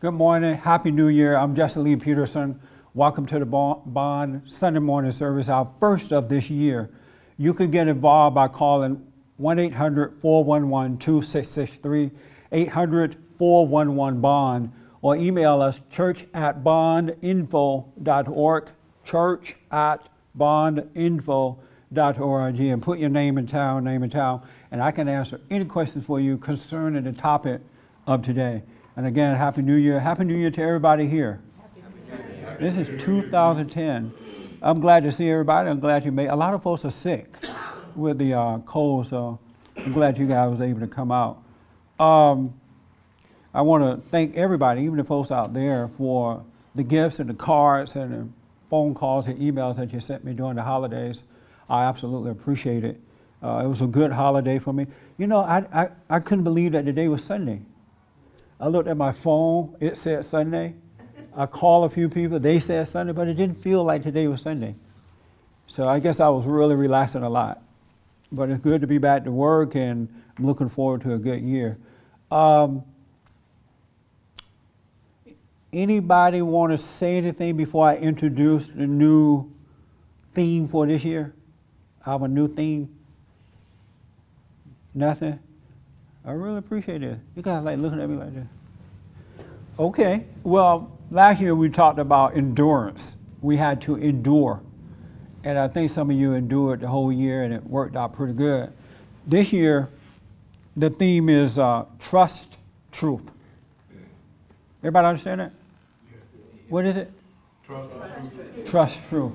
Good morning. Happy New Year. I'm Justin Lee Peterson. Welcome to the Bond Sunday morning service, our first of this year. You can get involved by calling 1-800-411-2663, 800-411-BOND, or email us church@bondinfo.org, church@bondinfo.org, and put your name in town, and I can answer any questions for you concerning the topic of today. And again, Happy New Year. Happy New Year to everybody here. This is 2010. I'm glad to see everybody. I'm glad you made. A lot of folks are sick with the cold, so I'm glad you guys was able to come out. I want to thank everybody, even the folks out there, for the gifts and the cards and the phone calls and emails that you sent me during the holidays. I absolutely appreciate it. It was a good holiday for me. You know, I couldn't believe that today was Sunday. I looked at my phone, it said Sunday. I called a few people, they said Sunday, but it didn't feel like today was Sunday. So I guess I was really relaxing a lot. But it's good to be back to work, and I'm looking forward to a good year. Anybody want to say anything before I introduce the new theme for this year? Our new theme? Nothing? I really appreciate it. You guys like looking at me like that. Okay, well, last year we talked about endurance. We had to endure. And I think some of you endured the whole year and it worked out pretty good. This year, the theme is trust, truth. Everybody understand that? What is it? Trust, truth.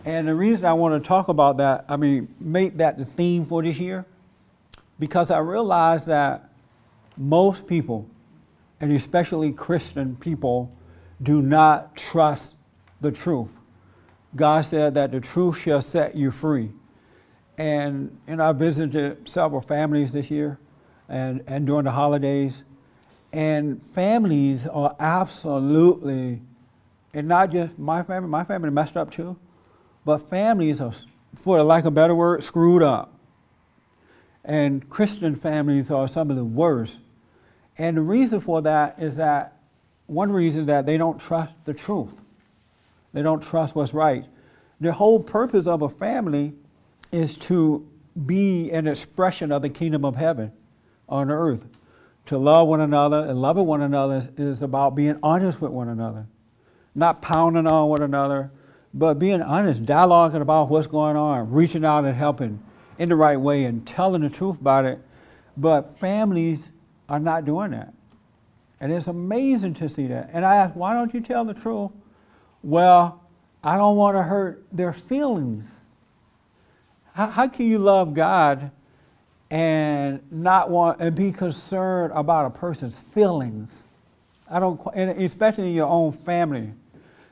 And the reason I want to talk about that, make that the theme for this year, because I realize that most people, and especially Christian people, do not trust the truth. God said that the truth shall set you free. And I visited several families this year and during the holidays. And families are absolutely, and not just my family messed up too, but families are, for lack of a better word, screwed up. And Christian families are some of the worst. And the reason for that is that, one reason is that they don't trust the truth. They don't trust what's right. The whole purpose of a family is to be an expression of the kingdom of heaven on earth. To love one another, and loving one another is about being honest with one another. Not pounding on one another, but being honest, dialoguing about what's going on, reaching out and helping in the right way and telling the truth about it. But families are not doing that. And it's amazing to see that. And I asked, why don't you tell the truth? Well, I don't want to hurt their feelings. How can you love God and not want and be concerned about a person's feelings? And especially in your own family.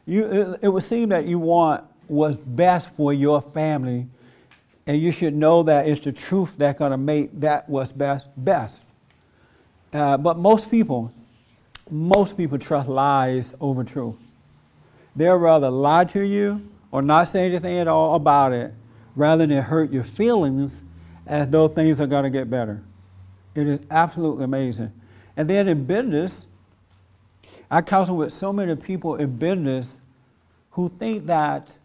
It would seem that you want what's best for your family, and you should know that it's the truth that's going to make that what's best. But most people trust lies over truth. They'll rather lie to you or not say anything at all about it rather than hurt your feelings as though things are going to get better. It is absolutely amazing. And then in business, I counsel with so many people in business who think that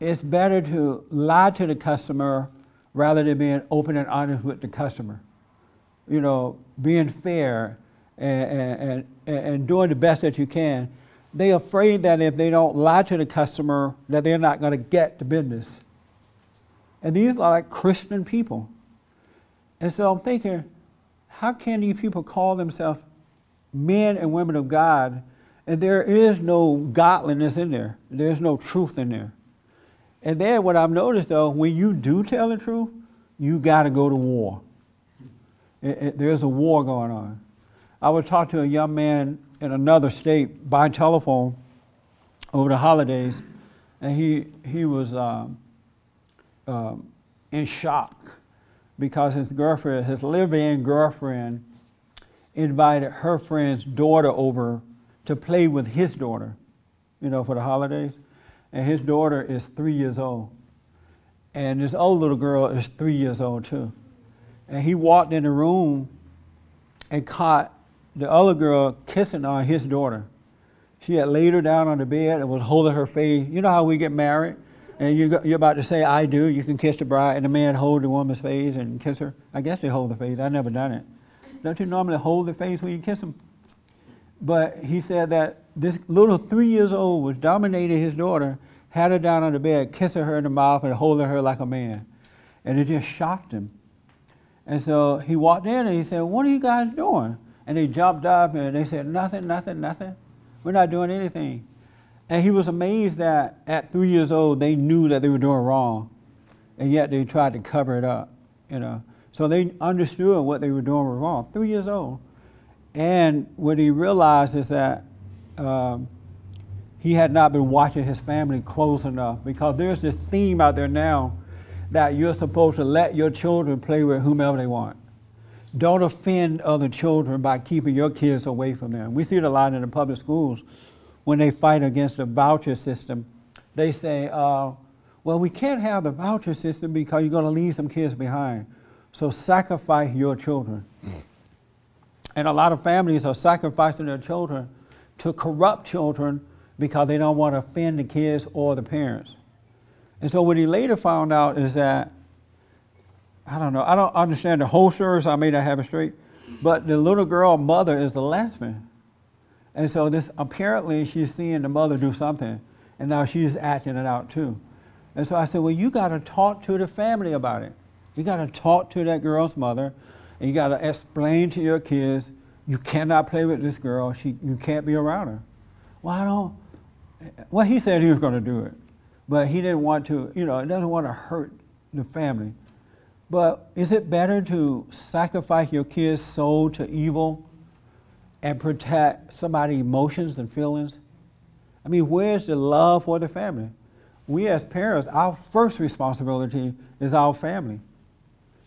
it's better to lie to the customer rather than being open and honest with the customer. You know, being fair and doing the best that you can. They're afraid that if they don't lie to the customer, that they're not going to get the business. And these are like Christian people. And so I'm thinking, how can these people call themselves men and women of God, and there is no godliness in there? There's no truth in there. And then what I've noticed, though, when you do tell the truth, you got to go to war. There's a war going on. I was talking to a young man in another state by telephone over the holidays, and he was in shock because his girlfriend, his live-in girlfriend, invited her friend's daughter over to play with his daughter, for the holidays. And his daughter is 3 years old. And this old little girl is 3 years old too. And he walked in the room and caught the other girl kissing on his daughter. She had laid her down on the bed and was holding her face. You know how we get married and you're about to say, I do. You can kiss the bride and the man hold the woman's face and kiss her. I guess they hold the face. I've never done it. Don't you normally hold the face when you kiss them? But he said that this little 3 years old was dominating his daughter, had her down on the bed, kissing her in the mouth and holding her like a man. And it just shocked him. And so he walked in and he said, what are you guys doing? And they jumped up and they said, nothing, nothing, nothing. We're not doing anything. And he was amazed that at 3 years old, they knew that they were doing wrong. And yet they tried to cover it up, you know. So they understood what they were doing was wrong, 3 years old. And what he realized is that he had not been watching his family close enough, because there's this theme out there now that you're supposed to let your children play with whomever they want. Don't offend other children by keeping your kids away from them. We see it a lot in the public schools when they fight against the voucher system. They say, well, we can't have the voucher system because you're going to leave some kids behind. So sacrifice your children. And a lot of families are sacrificing their children to corrupt children because they don't want to offend the kids or the parents. And so what he later found out is that, I don't know, I don't understand the whole story, so I may not have it straight, but the little girl mother is the lesbian. And so this, apparently she's seeing the mother do something, and now she's acting it out too. And so I said, well, you got to talk to the family about it. You got to talk to that girl's mother, and you got to explain to your kids, you cannot play with this girl, you can't be around her. Well, well, he said he was going to do it, but he didn't want to, you know, he doesn't want to hurt the family. But is it better to sacrifice your kid's soul to evil and protect somebody's emotions and feelings? I mean, where's the love for the family? We as parents, our first responsibility is our family,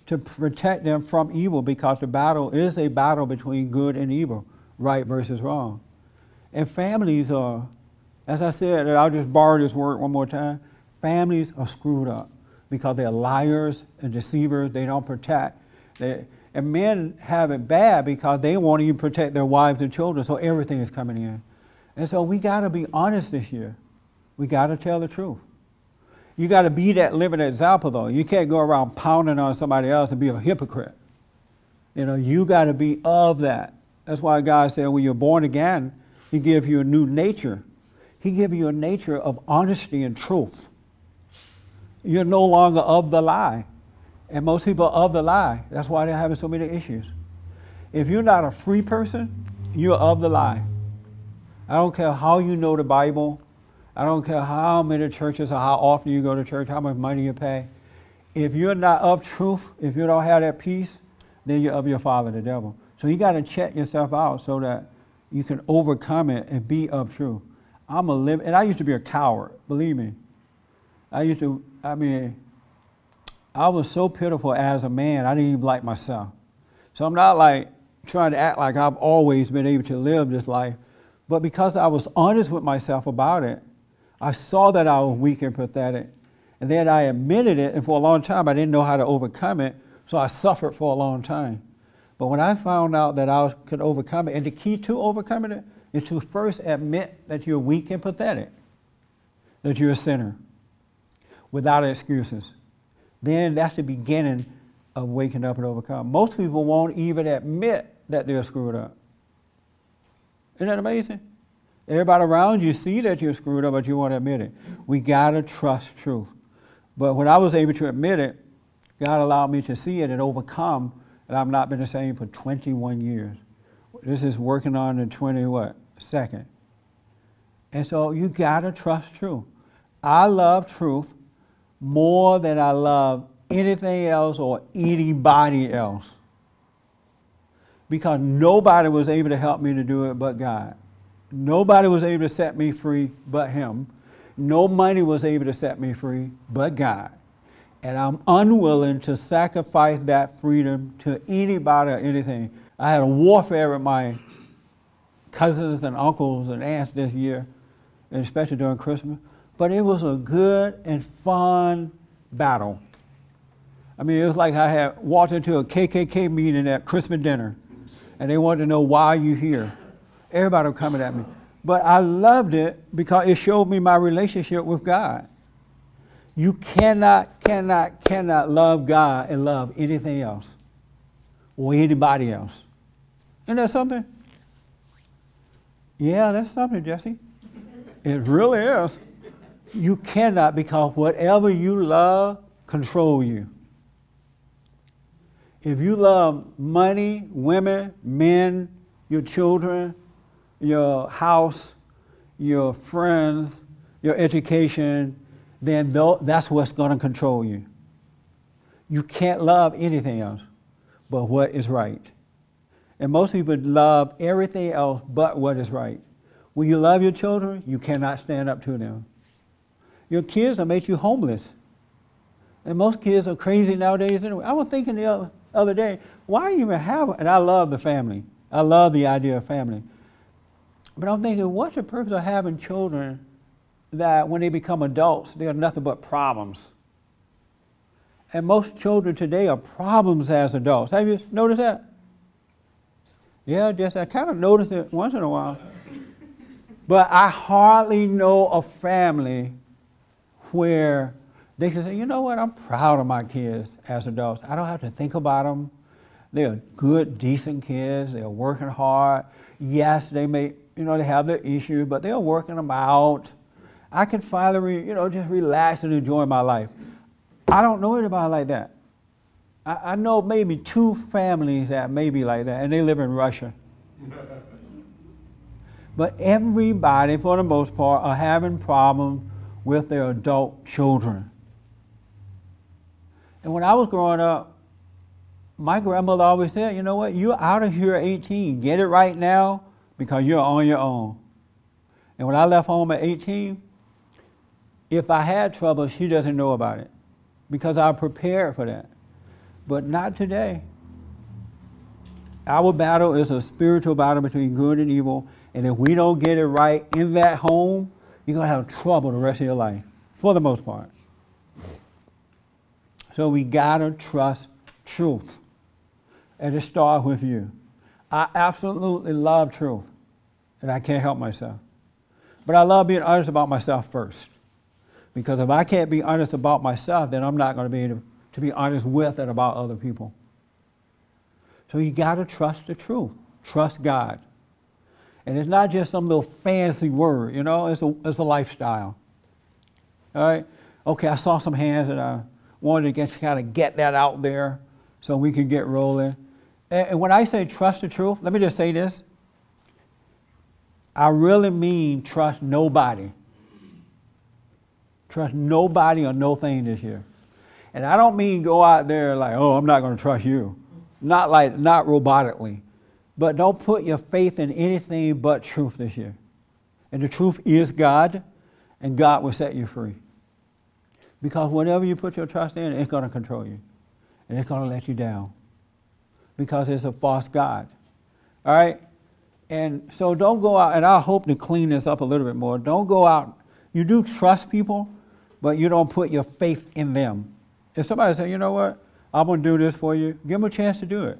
to protect them from evil, because the battle is a battle between good and evil, right versus wrong. And families are, as I said, and I'll just borrow this word one more time, families are screwed up because they're liars and deceivers. They don't protect. And men have it bad because they won't even protect their wives and children, so everything is coming in. And so we got to be honest this year. We got to tell the truth. You got to be that living example, though. You can't go around pounding on somebody else and be a hypocrite. You know, you got to be of that. That's why God said when you're born again, He gives you a new nature. He gives you a nature of honesty and truth. You're no longer of the lie. And most people are of the lie. That's why they're having so many issues. If you're not a free person, you're of the lie. I don't care how you know the Bible. I don't care how many churches or how often you go to church, how much money you pay. If you're not of truth, if you don't have that peace, then you're of your father, the devil. So you got to check yourself out so that you can overcome it and be of truth. And I used to be a coward, believe me. I was so pitiful as a man, I didn't even like myself. So I'm not like trying to act like I've always been able to live this life, but because I was honest with myself about it, I saw that I was weak and pathetic, and then I admitted it, and for a long time I didn't know how to overcome it, so I suffered for a long time. But when I found out that I could overcome it, and the key to overcoming it is to first admit that you're weak and pathetic, that you're a sinner, without excuses. Then that's the beginning of waking up and overcome. Most people won't even admit that they're screwed up. Isn't that amazing? Everybody around you see that you're screwed up, but you won't admit it. We gotta trust truth. But when I was able to admit it, God allowed me to see it and overcome, and I've not been the same for 21 years. This is working on the 22nd. And so you gotta trust truth. I love truth more than I love anything else or anybody else, because nobody was able to help me to do it but God. Nobody was able to set me free but Him. No money was able to set me free but God. And I'm unwilling to sacrifice that freedom to anybody or anything. I had a warfare with my cousins and uncles and aunts this year, and especially during Christmas. But it was a good and fun battle. I mean, it was like I had walked into a KKK meeting at Christmas dinner. and they wanted to know why you here. Everybody was coming at me. But I loved it because it showed me my relationship with God. You cannot love God and love anything else or anybody else. Isn't that something? Yeah, that's something, Jesse. It really is. You cannot, because whatever you love control you. If you love money, women, men, your children, your house, your friends, your education, then that's what's going to control you. You can't love anything else but what is right. And most people love everything else but what is right. When you love your children, you cannot stand up to them. Your kids will make you homeless. And most kids are crazy nowadays anyway. I was thinking the other day, why even have, and I love the family. I love the idea of family. But I'm thinking, what's the purpose of having children that when they become adults, they are nothing but problems? And most children today are problems as adults. Have you noticed that? Yeah, I kind of notice it once in a while. But I hardly know a family where they can say, you know what, I'm proud of my kids as adults. I don't have to think about them. They're good, decent kids. They're working hard. Yes, they may, they have their issues, but they're working them out. I can finally, just relax and enjoy my life. I don't know anybody like that. I know maybe 2 families that may be like that, and they live in Russia. But everybody, for the most part, are having problems with their adult children. And when I was growing up, my grandmother always said, you know what, you're out of here at 18. Get it right now because you're on your own. And when I left home at 18, if I had trouble, she doesn't know about it because I prepared for that. But not today. Our battle is a spiritual battle between good and evil, and if we don't get it right in that home, you're going to have trouble the rest of your life, for the most part. So we got to trust truth. And it starts with you. I absolutely love truth, and I can't help myself. But I love being honest about myself first. Because if I can't be honest about myself, then I'm not going to be able to be honest with and about other people. So you got to trust the truth. Trust God. And it's not just some little fancy word, it's a lifestyle. All right? Okay, I saw some hands and I wanted to kind of get that out there so we could get rolling. And when I say trust the truth, let me just say this. I really mean trust nobody. Trust nobody or no thing this year. And I don't mean go out there like, oh, I'm not going to trust you. Not robotically. But don't put your faith in anything but truth this year. And the truth is God, and God will set you free. Because whatever you put your trust in, it's going to control you. And it's going to let you down. Because it's a false God. All right? And so don't go out, and I hope to clean this up a little bit more. Don't go out. You do trust people, but you don't put your faith in them. If somebody says, you know what, I'm going to do this for you, give them a chance to do it.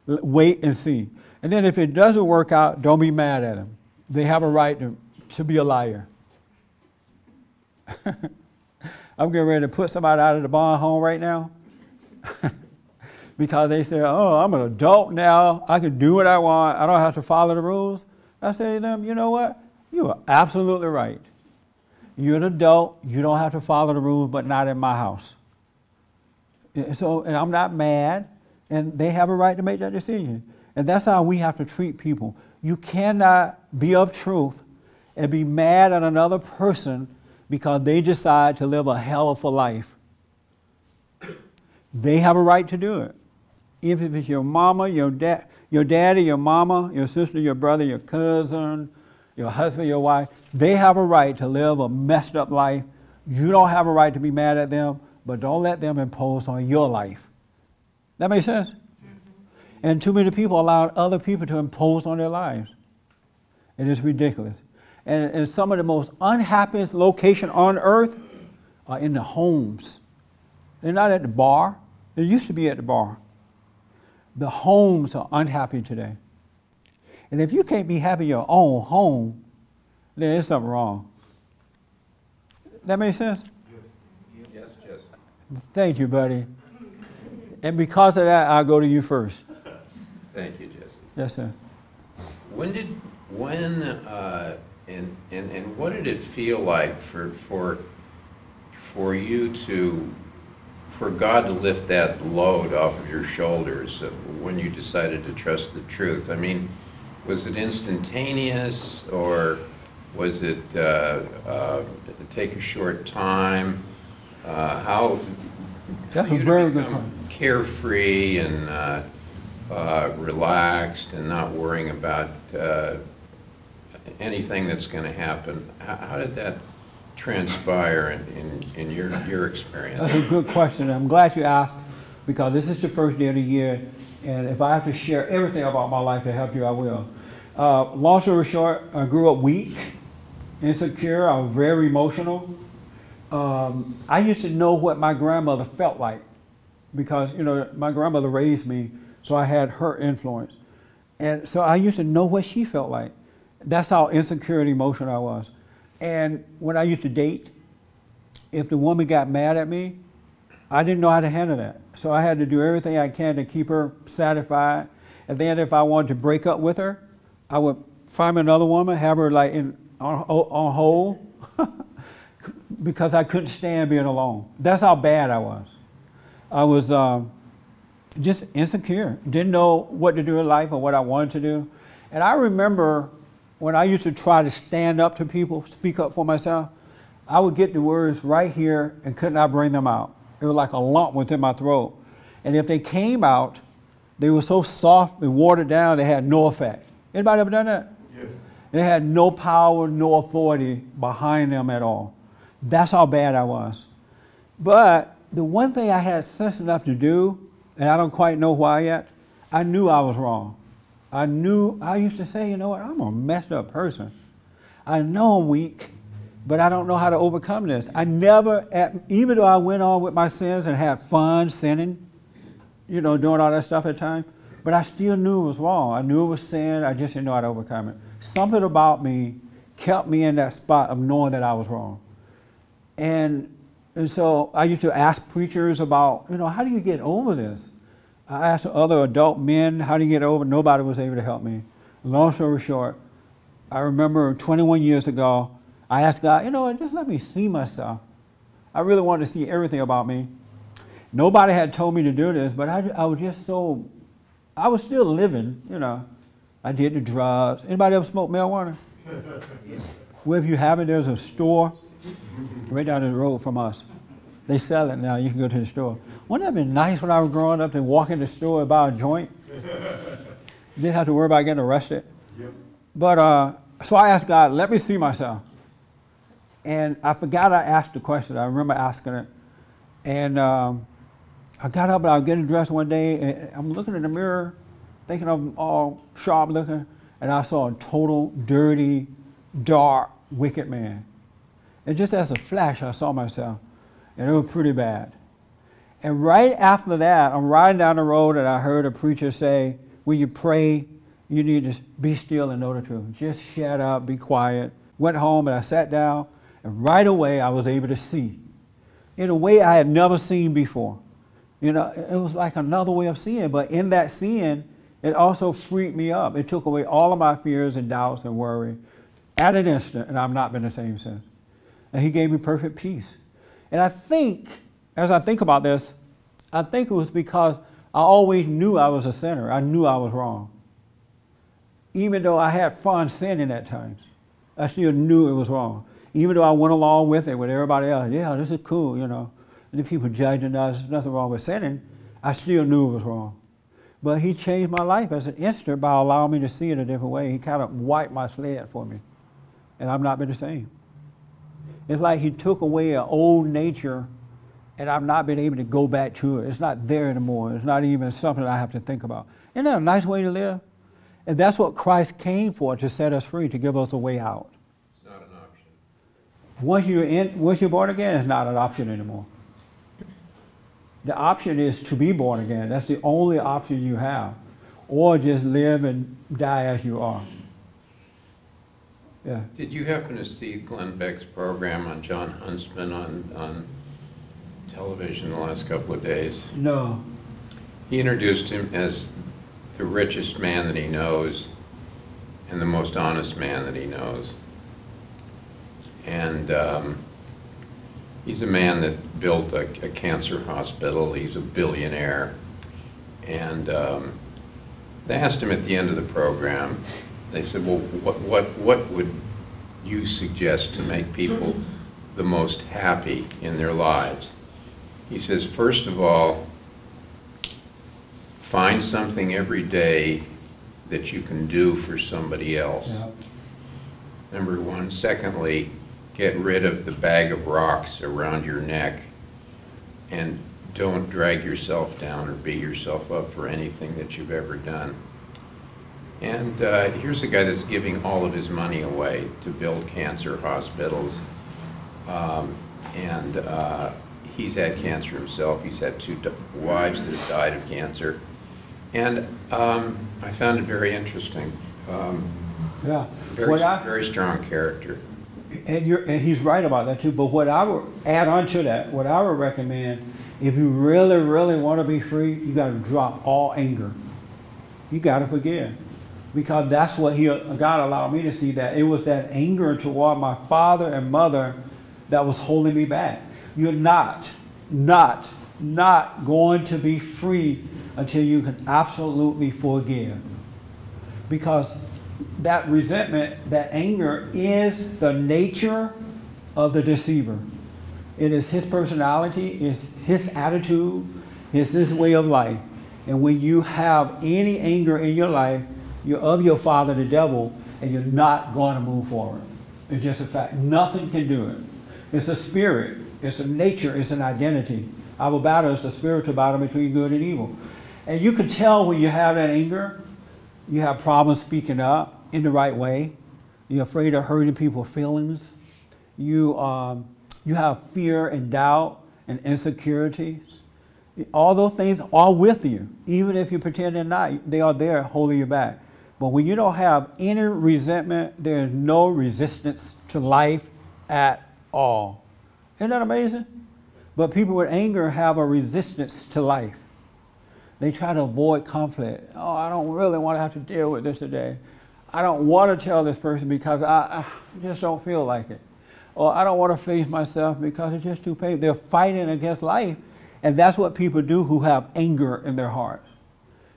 Wait and see. And then if it doesn't work out, don't be mad at them. They have a right to be a liar. I'm getting ready to put somebody out of the barn home right now because they say, oh, I'm an adult now. I can do what I want. I don't have to follow the rules. I say to them, you know what? You are absolutely right. You're an adult. You don't have to follow the rules, but not in my house. And I'm not mad, and they have a right to make that decision. And that's how we have to treat people. You cannot be of truth and be mad at another person because they decide to live a hell of a life. They have a right to do it. If it's your mama, your daddy, your mama, your sister, your brother, your cousin, your husband, your wife, they have a right to live a messed up life. You don't have a right to be mad at them, but don't let them impose on your life. That makes sense? Mm-hmm. And too many people allow other people to impose on their lives. And it's ridiculous. And some of the most unhappiest locations on earth are in the homes. They're not at the bar. They used to be at the bar. The homes are unhappy today. And if you can't be happy in your own home, then there's something wrong. That make sense? Yes, yes. Thank you, buddy. And because of that, I'll go to you first. Thank you, Jesse. Yes, sir. And what did it feel like for you for God to lift that load off of your shoulders when you decided to trust the truth? I mean, was it instantaneous, or was it take a short time? How That's for a you very to good become question. carefree and relaxed and not worrying about anything that's going to happen? How did that transpire in your experience? That's a good question. I'm glad you asked, because this is the first day of the year, and if I have to share everything about my life to help you, I will. Long story short, I grew up weak, insecure. I was very emotional. I used to know what my grandmother felt like, because my grandmother raised me, so I had her influence, and so I used to know what she felt like. That's how insecure and emotional I was. And when I used to date, if the woman got mad at me, I didn't know how to handle that. So I had to do everything I can to keep her satisfied. And then if I wanted to break up with her, I would find another woman, have her like on hold, because I couldn't stand being alone. That's how bad I was. I was just insecure, didn't know what to do in life or what I wanted to do. And I remember when I used to try to stand up to people, speak up for myself, I would get the words right here and could not bring them out. It was like a lump within my throat. And if they came out, they were so soft and watered down, they had no effect. Anybody ever done that? Yes. They had no power, no authority behind them at all. That's how bad I was. But the one thing I had sense enough to do, and I don't quite know why yet, I knew I was wrong. I used to say, you know what, I'm a messed up person. I know I'm weak, but I don't know how to overcome this. I never, even though I went on with my sins and had fun sinning, doing all that stuff at times, but I still knew it was wrong. I knew it was sin, I just didn't know how to overcome it. Something about me kept me in that spot of knowing that I was wrong. And so I used to ask preachers about, how do you get over this? I asked other adult men, how do you get over? Nobody was able to help me. Long story short, I remember 21 years ago, I asked God, just let me see myself. I really wanted to see everything about me. Nobody had told me to do this, but I was just so, I was still living, I did the drugs. Anybody ever smoke marijuana? Well, if you haven't, there's a store right down the road from us. They sell it now. You can go to the store. Wouldn't that have been nice when I was growing up to walk in the store and buy a joint? Didn't have to worry about getting arrested. Yep. But so I asked God, let me see myself. And I forgot I asked the question. I remember asking it. And I got up and I was getting dressed one day, and I'm looking in the mirror, thinking I'm all sharp looking, and I saw a total, dirty, dark, wicked man. And just as a flash, I saw myself, and it was pretty bad. And right after that, I'm riding down the road, and I heard a preacher say, when you pray, you need to be still and know the truth. Just shut up, be quiet. Went home, and I sat down, and right away, I was able to see in a way I had never seen before. It was like another way of seeing, but in that seeing, it also freed me up. It took away all of my fears and doubts and worry at an instant, and I've not been the same since. And he gave me perfect peace. And I think, as I think about this, I think it was because I always knew I was a sinner. I knew I was wrong. Even though I had fun sinning at times, I still knew it was wrong. Even though I went along with it with everybody else, yeah, this is cool, And the people judging us, there's nothing wrong with sinning, I still knew it was wrong. But he changed my life as an instant by allowing me to see it a different way. He kind of wiped my slate for me, and I've not been the same. It's like he took away an old nature, and I've not been able to go back to it. It's not there anymore. It's not even something I have to think about. Isn't that a nice way to live? And that's what Christ came for, to set us free, to give us a way out. It's not an option. Once you're born again, it's not an option anymore. The option is to be born again. That's the only option you have. or just live and die as you are. Yeah. Did you happen to see Glenn Beck's program on John Huntsman on television the last couple of days? No. He introduced him as the richest man that he knows and the most honest man that he knows. And he's a man that built a cancer hospital. He's a billionaire. And they asked him at the end of the program, they said, well, what would you suggest to make people the most happy in their lives? He says, first of all, find something every day that you can do for somebody else. Yeah. Number one. Secondly, get rid of the bag of rocks around your neck and don't drag yourself down or beat yourself up for anything that you've ever done. And here's a guy that's giving all of his money away to build cancer hospitals. He's had cancer himself. He's had 2 wives that have died of cancer. And I found it very interesting. Yeah. Very strong character. And he's right about that too. But what I would add on to that, what I would recommend, if you really, really want to be free, you got to drop all anger. You got to forgive. Because that's what God allowed me to see, that it was that anger toward my father and mother that was holding me back. You're not going to be free until you can absolutely forgive. Because that resentment, that anger is the nature of the deceiver. It is his personality, it's his attitude, it's his way of life. And when you have any anger in your life, you're of your father, the devil, and you're not going to move forward. It's just a fact. Nothing can do it. It's a spirit. It's a nature. It's an identity. Our battle is a spiritual battle between good and evil. And you can tell when you have that anger, you have problems speaking up in the right way. You're afraid of hurting people's feelings. You have fear and doubt and insecurities. All those things are with you. Even if you pretend they're not, they are there holding you back. But when you don't have any resentment, there is no resistance to life at all. Isn't that amazing? But people with anger have a resistance to life. They try to avoid conflict. Oh, I don't really want to have to deal with this today. I don't want to tell this person because I just don't feel like it. Or I don't want to face myself because it's just too painful. They're fighting against life. And that's what people do who have anger in their hearts.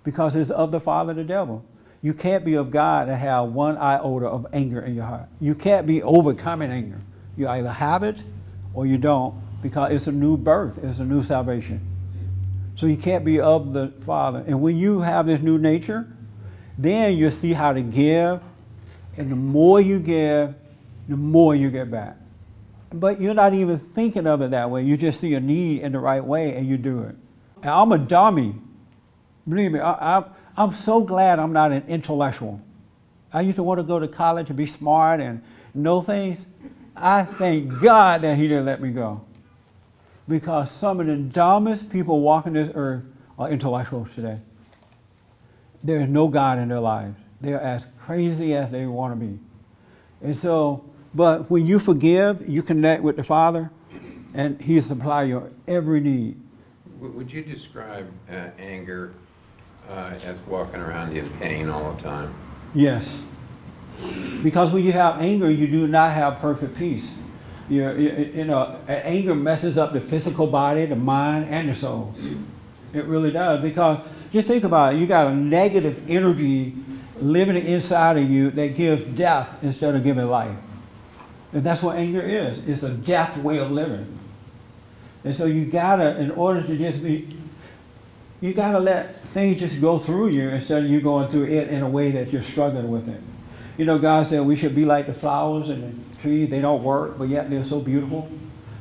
Because it's of the father, the devil. You can't be of God and have one iota of anger in your heart. You can't be overcoming anger. You either have it or you don't, because it's a new birth. It's a new salvation. So you can't be of the Father. And when you have this new nature, then you see how to give. And the more you give, the more you get back. But you're not even thinking of it that way. You just see a need in the right way and you do it. And I'm a dummy. Believe me, I'm so glad I'm not an intellectual. I used to want to go to college and be smart and know things. I thank God that he didn't let me go. Because some of the dumbest people walking this earth are intellectuals today. There is no God in their lives. They're as crazy as they want to be. And so, but when you forgive, you connect with the Father, and he supplies your every need. Would you describe anger as walking around in pain all the time? Yes. Because when you have anger, you do not have perfect peace. Anger messes up the physical body, the mind, and the soul. It really does. Because just think about it. You got a negative energy living inside of you that gives death instead of giving life. And that's what anger is. It's a death way of living. And so you gotta, in order to just be, you gotta let things just go through you instead of you going through it in a way that you're struggling with it. You know, God said we should be like the flowers and the trees. They don't work, but yet they're so beautiful.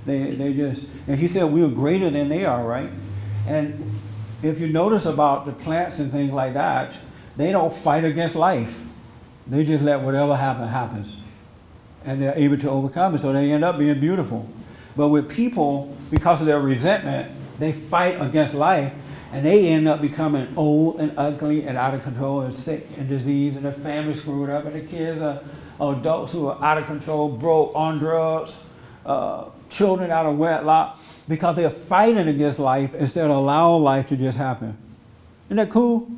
They just, and he said we are greater than they are, right? And if you notice about the plants and things like that, they don't fight against life. They just let whatever happen, happens. And they're able to overcome it, so they end up being beautiful. But with people, because of their resentment, they fight against life, And they end up becoming old and ugly and out of control and sick and diseased, and their family screwed up, and the kids are adults who are out of control, broke, on drugs, children out of wedlock, because they're fighting against life instead of allowing life to just happen. Isn't that cool?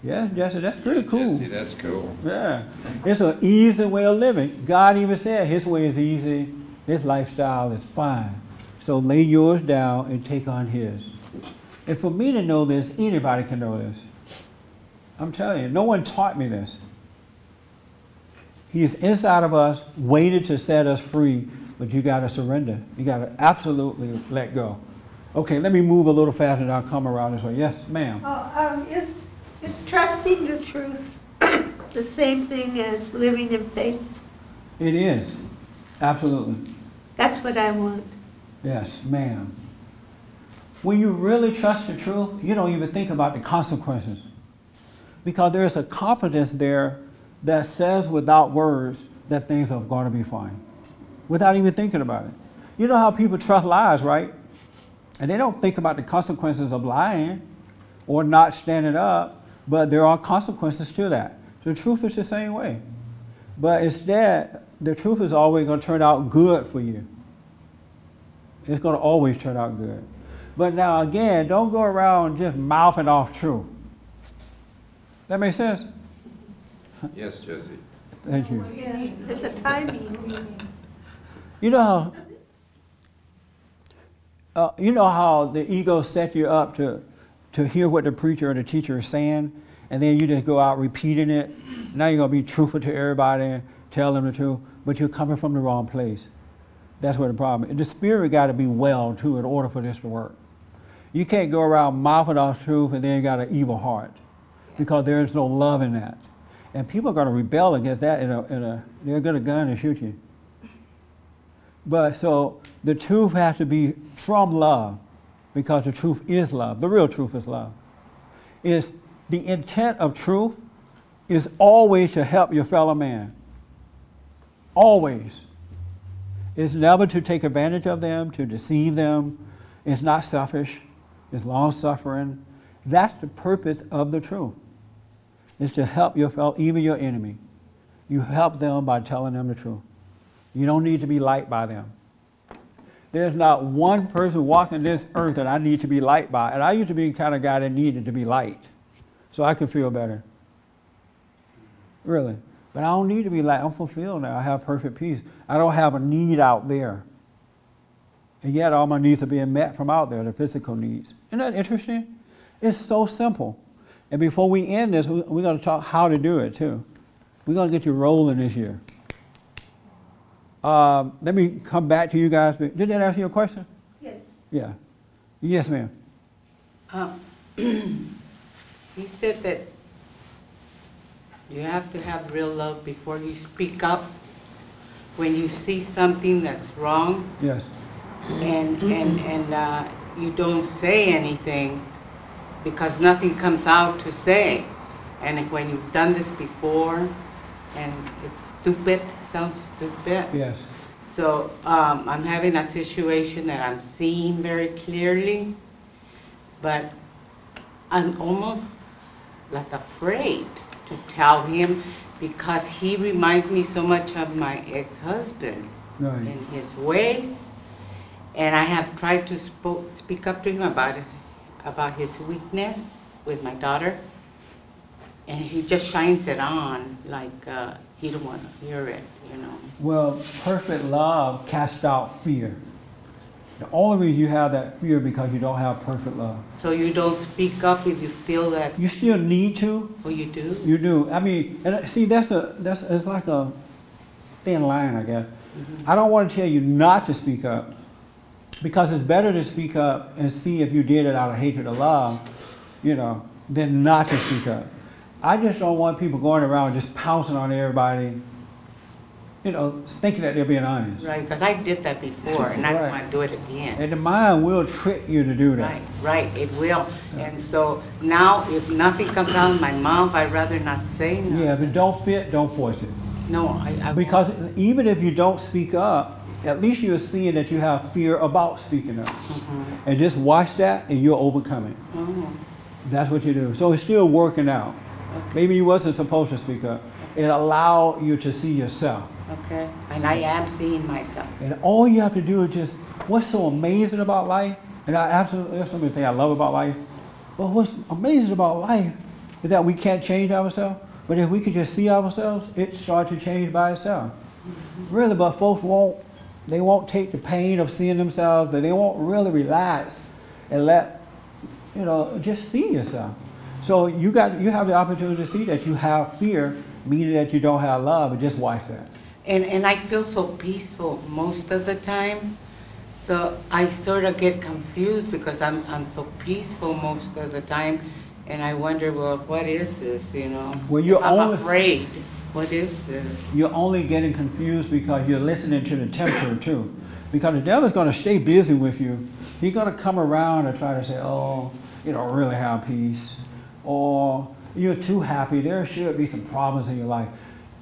Yeah, Jesse, that's pretty cool. Jesse, that's cool. Yeah, it's an easy way of living. God even said his way is easy, his lifestyle is fine. So lay yours down and take on his. And for me to know this, anybody can know this. I'm telling you, no one taught me this. He is inside of us, waiting to set us free, but you got to surrender. You got to absolutely let go. Okay, let me move a little faster and I'll come around this way. Yes, ma'am. Is trusting the truth the same thing as living in faith? It is. Absolutely. That's what I want. Yes, ma'am. When you really trust the truth, you don't even think about the consequences. Because there's a confidence there that says without words that things are going to be fine. Without even thinking about it. You know how people trust lies, right? And they don't think about the consequences of lying or not standing up. But there are consequences to that. The truth is the same way. But instead, the truth is always going to turn out good for you. It's going to always turn out good. But now again, don't go around just mouthing off truth. That make sense? Yes, Jesse. Thank you. Yeah, there's a timing. You know how the ego set you up to hear what the preacher or the teacher is saying, and then you just go out repeating it. Now you're going to be truthful to everybody and tell them the truth, but you're coming from the wrong place. That's where the problem is. The spirit got to be well, too, in order for this to work. You can't go around mouthing off truth and then you got an evil heart, because there is no love in that. And people are going to rebel against that. They'll get a gun and shoot you. But so the truth has to be from love, because the truth is love. The real truth is love. Is the intent of truth is always to help your fellow man. Always. It's never to take advantage of them, to deceive them. It's not selfish. It's long-suffering. That's the purpose of the truth. It's to help your fellow, even your enemy. You help them by telling them the truth. You don't need to be liked by them. There's not one person walking this earth that I need to be liked by. And I used to be the kind of guy that needed to be liked so I could feel better. Really. But I don't need to be liked. I'm fulfilled now. I have perfect peace. I don't have a need out there. And yet all my needs are being met from out there, the physical needs. Isn't that interesting? It's so simple. And before we end this, we're going to talk how to do it too. We're going to get you rolling this year. Let me come back to you guys. Did that answer your question? Yes. Yeah. Yes, ma'am. You said that you have to have real love before you speak up when you see something that's wrong. Yes. And you don't say anything because nothing comes out to say. And when you've done this before, and it's stupid, sounds stupid. Yes. So I'm having a situation that I'm seeing very clearly, but I'm almost like afraid to tell him because he reminds me so much of my ex-husband Right. in his ways. And I have tried to speak up to him about his weakness with my daughter. And he just shines it on like he don't want to hear it, you know. Well, perfect love casts out fear. The only reason you have that fear because you don't have perfect love. So you don't speak up if you feel that. You still need to. Oh, you do? You do. I mean, and see, it's like a thin line, I guess. Mm-hmm. I don't want to tell you not to speak up, because it's better to speak up and see if you did it out of hatred or love, you know, than not to speak up. I just don't want people going around just pouncing on everybody, you know, thinking that they're being honest. Right, because I did that before, and I don't want to do it again. And the mind will trick you to do that. Right, it will. And so now, if nothing comes out of my mouth, I'd rather not say nothing. Yeah, but don't force it. No, I Because even if you don't speak up, at least you're seeing that you have fear about speaking up. And just watch that and you'll overcome it. That's what you do. So it's still working out. Maybe you wasn't supposed to speak up. It allowed you to see yourself. Okay, and I am seeing myself. And all you have to do is just, what's so amazing about life, and there's so many things I love about life, but what's amazing about life is that we can't change ourselves, but if we could just see ourselves, it starts to change by itself. Really, but folks won't take the pain of seeing themselves, that they won't really relax and let, just see yourself. So you have the opportunity to see that you have fear, meaning that you don't have love, and just watch that. And I feel so peaceful most of the time. So I sort of get confused because I'm so peaceful most of the time. And I wonder, well, what is this, Well, I'm afraid. What is this? You're only getting confused because you're listening to the tempter too. Because the devil's going to stay busy with you. He's going to come around and try to say, oh, you don't really have peace. Or you're too happy. There should be some problems in your life.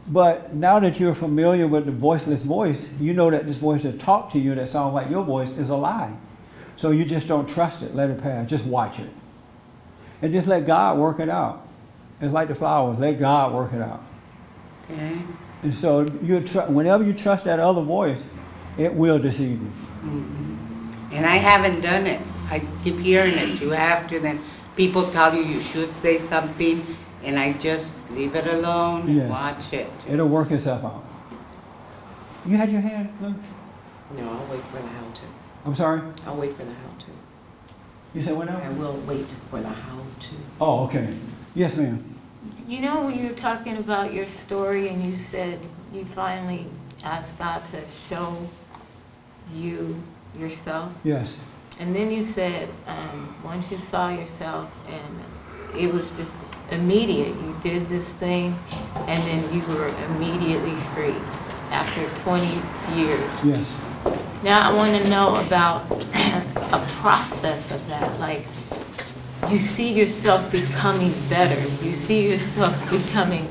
But now that you're familiar with the voiceless voice, you know that this voice that talks to you that sounds like your voice is a lie. So you just don't trust it. Let it pass. Just watch it. And just let God work it out. It's like the flowers. Let God work it out. Okay. And so whenever you trust that other voice, it will deceive you. And I haven't done it. I keep hearing it. You have to. Then people tell you should say something, and I just leave it alone and watch it. It'll work itself out. You had your hand, Lou? No, I'll wait for the how to. I'm sorry? I'll wait for the how to. You said what now? I will wait for the how to. Oh, okay. Yes, ma'am. When you were talking about your story and you said you finally asked God to show you yourself. Yes. And then you said once you saw yourself and it was just immediate. You did this thing and then you were immediately free after 20 years. Yes. Now I want to know about a process of that. Like, you see yourself becoming better. You see yourself becoming,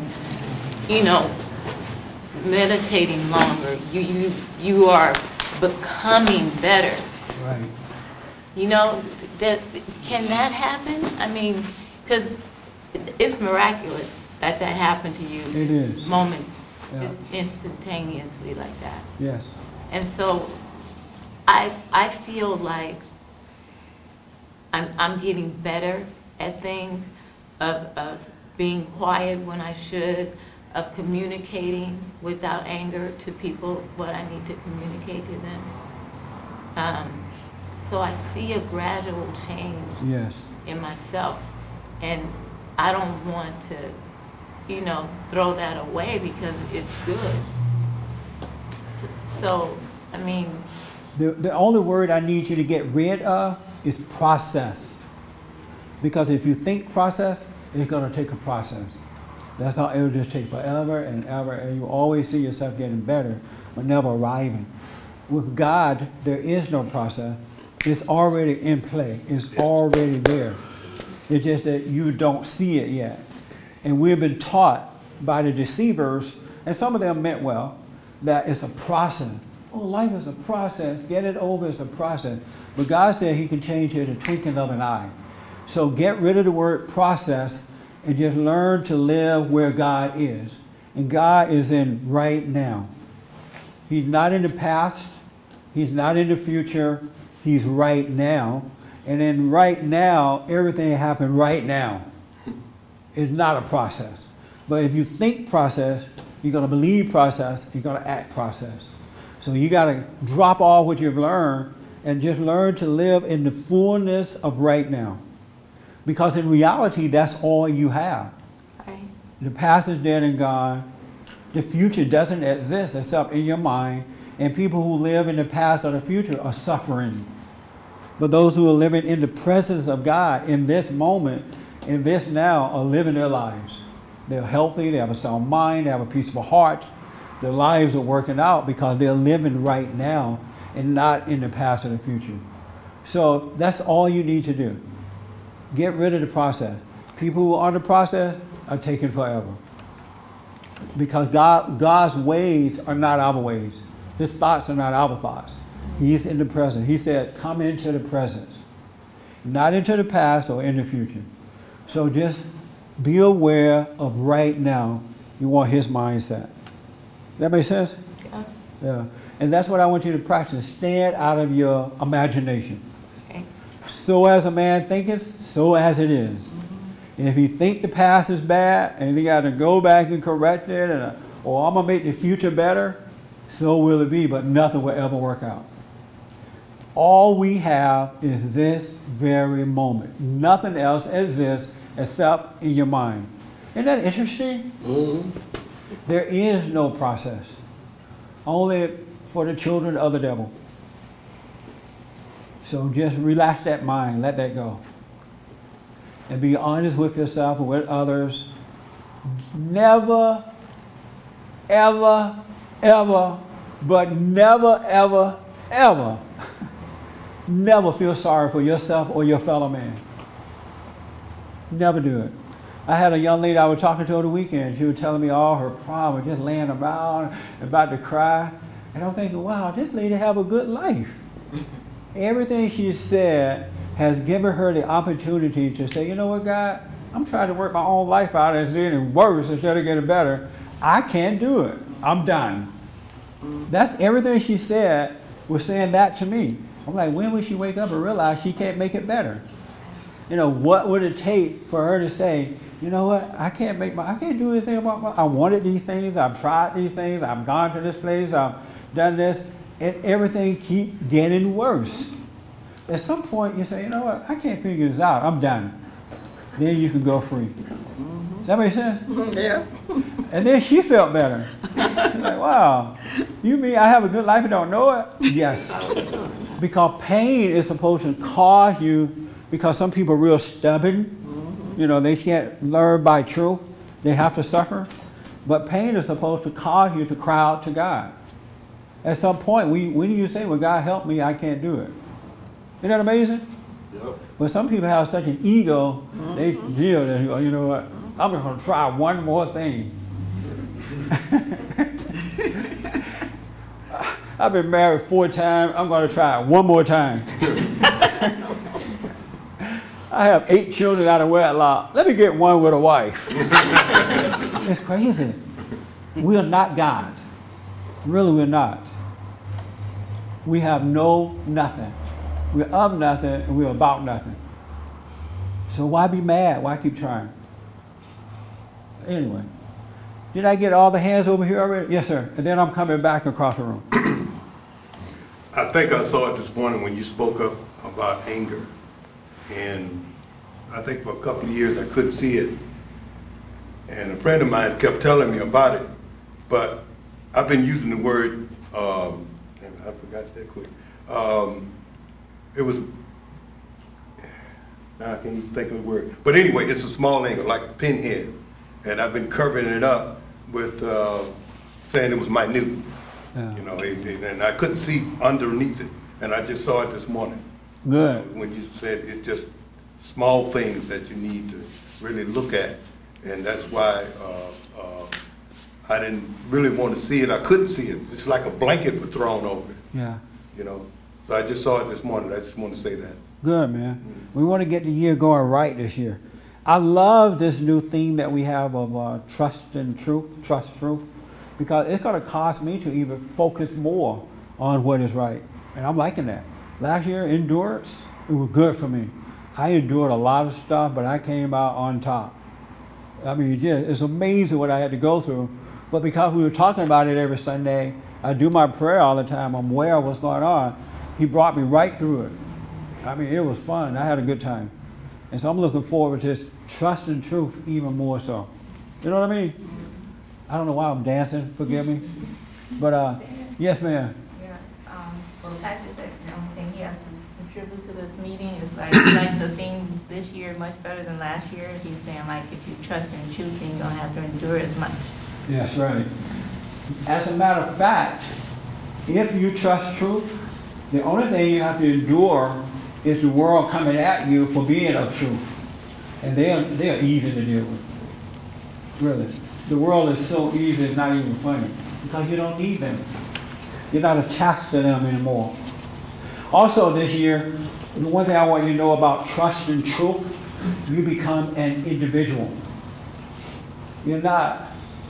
meditating longer. You are becoming better. Right. Can that happen? I mean, because it's miraculous that happened to you. It is. Moments, Yeah. just instantaneously like that. Yes. And so I feel like I'm getting better at things, of being quiet when I should, of communicating without anger to people what I need to communicate to them. So I see a gradual change in myself, and I don't want to, throw that away because it's good. So I mean, the only word I need you to get rid of is process. Because if you think process, it's going to take a process. That's how it will just take forever and ever, and you always see yourself getting better, but never arriving. With God, there is no process. It's already in play. It's already there. It's just that you don't see it yet. And we've been taught by the deceivers, and some of them meant well, that it's a process. Oh, life is a process. Get it over, it's a process. But God said he can change it in the twinkling of an eye. So get rid of the word process and just learn to live where God is. And God is in right now. He's not in the past. He's not in the future. He's right now. And in right now, everything happened right now. It's not a process. But if you think process, you're going to believe process, you're going to act process. So you got to drop all what you've learned and just learn to live in the fullness of right now. Because in reality, that's all you have. right. The past is dead and gone. The future doesn't exist except in your mind. And people who live in the past or the future are suffering. But those who are living in the presence of God in this moment, in this now, are living their lives. They're healthy, they have a sound mind, they have a peaceful heart. Their lives are working out because they're living right now and not in the past or the future. So that's all you need to do. Get rid of the process. People who are in the process are taking forever. Because God's ways are not our ways. His thoughts are not our thoughts. He's in the present. He said, come into the presence, not into the past or in the future. So just be aware of right now. You want his mindset. That make sense? Yeah. Yeah. And that's what I want you to practice. Stand out of your imagination. Okay. So as a man thinketh, so as it is. And if you think the past is bad and you got to go back and correct it, or I'm going to make the future better, so will it be, but nothing will ever work out. All we have is this very moment. Nothing else exists except in your mind. Isn't that interesting? Mm-hmm. There is no process. Only for the children of the devil. So just relax that mind, let that go. And be honest with yourself and with others. Never, ever, ever, but never, ever, ever, never feel sorry for yourself or your fellow man. Never do it. I had a young lady I was talking to on the weekend. She was telling me all her problems, just laying around, about to cry. And I'm thinking, wow, this lady have a good life. Everything she said has given her the opportunity to say, you know what, God, I'm trying to work my own life out and it's getting worse instead of getting better. I can't do it. I'm done. That's everything she said was saying that to me. I'm like, when would she wake up and realize she can't make it better? You know, what would it take for her to say, you know what, I can't do anything about I wanted these things, I've tried these things, I've gone to this place, I've done this, and everything keeps getting worse. At some point you say, you know what, I can't figure this out, I'm done. Then you can go free. Mm-hmm. That makes sense? Yeah. And then she felt better. She's like, wow, you mean I have a good life and don't know it? Yes. Because pain is supposed to cause you, because some people are real stubborn, you know, they can't learn by truth. They have to suffer. But pain is supposed to cause you to cry out to God. At some point, when do you say, well, God help me, I can't do it? Isn't that amazing? Yep. But some people have such an ego, they feel that, you know what, I'm just going to try one more thing. I've been married 4 times, I'm going to try it one more time. I have 8 children out of wedlock. Let me get one with a wife. It's crazy. We are not God. Really, we're not. We have nothing. We're of nothing and we're about nothing. So why be mad? Why keep trying? Anyway, did I get all the hands over here already? Yes, sir. And then I'm coming back across the room. I think I saw it this morning when you spoke up about anger. And I think for a couple of years I couldn't see it. And a friend of mine kept telling me about it. But I've been using the word, I forgot that quick. It was, now I can't even think of the word. But anyway, it's a small anger, like a pinhead. And I've been covering it up with saying it was minute. Yeah. You know, and I couldn't see underneath it. And I just saw it this morning. Good. When you said it's just small things that you need to really look at. And that's why I didn't really want to see it. I couldn't see it. It's like a blanket was thrown over it. Yeah. You know, so I just saw it this morning. I just want to say that. Good, man. We want to get the year going right this year. I love this new theme that we have of trust and truth, trust truth, because it's going to cause me to even focus more on what is right. And I'm liking that. Last year, endurance, it was good for me. I endured a lot of stuff, but I came out on top. I mean, it's amazing what I had to go through. But because we were talking about it every Sunday, I do my prayer all the time. I'm aware of what's going on. He brought me right through it. I mean, it was fun. I had a good time. And so I'm looking forward to this trust and truth even more so. You know what I mean? I don't know why I'm dancing, forgive me. But, yes, ma'am. Yeah, well, Pat just said the only thing he has to contribute to this meeting is like the theme this year much better than last year. He's saying like if you trust in truth, then you don't have to endure as much. Yes, right. As a matter of fact, if you trust truth, the only thing you have to endure is the world coming at you for being of truth. And they're easy to deal with. Really. The world is so easy, it's not even funny. Because you don't need them. You're not attached to them anymore. Also this year, the one thing I want you to know about trust and truth, you become an individual. You're not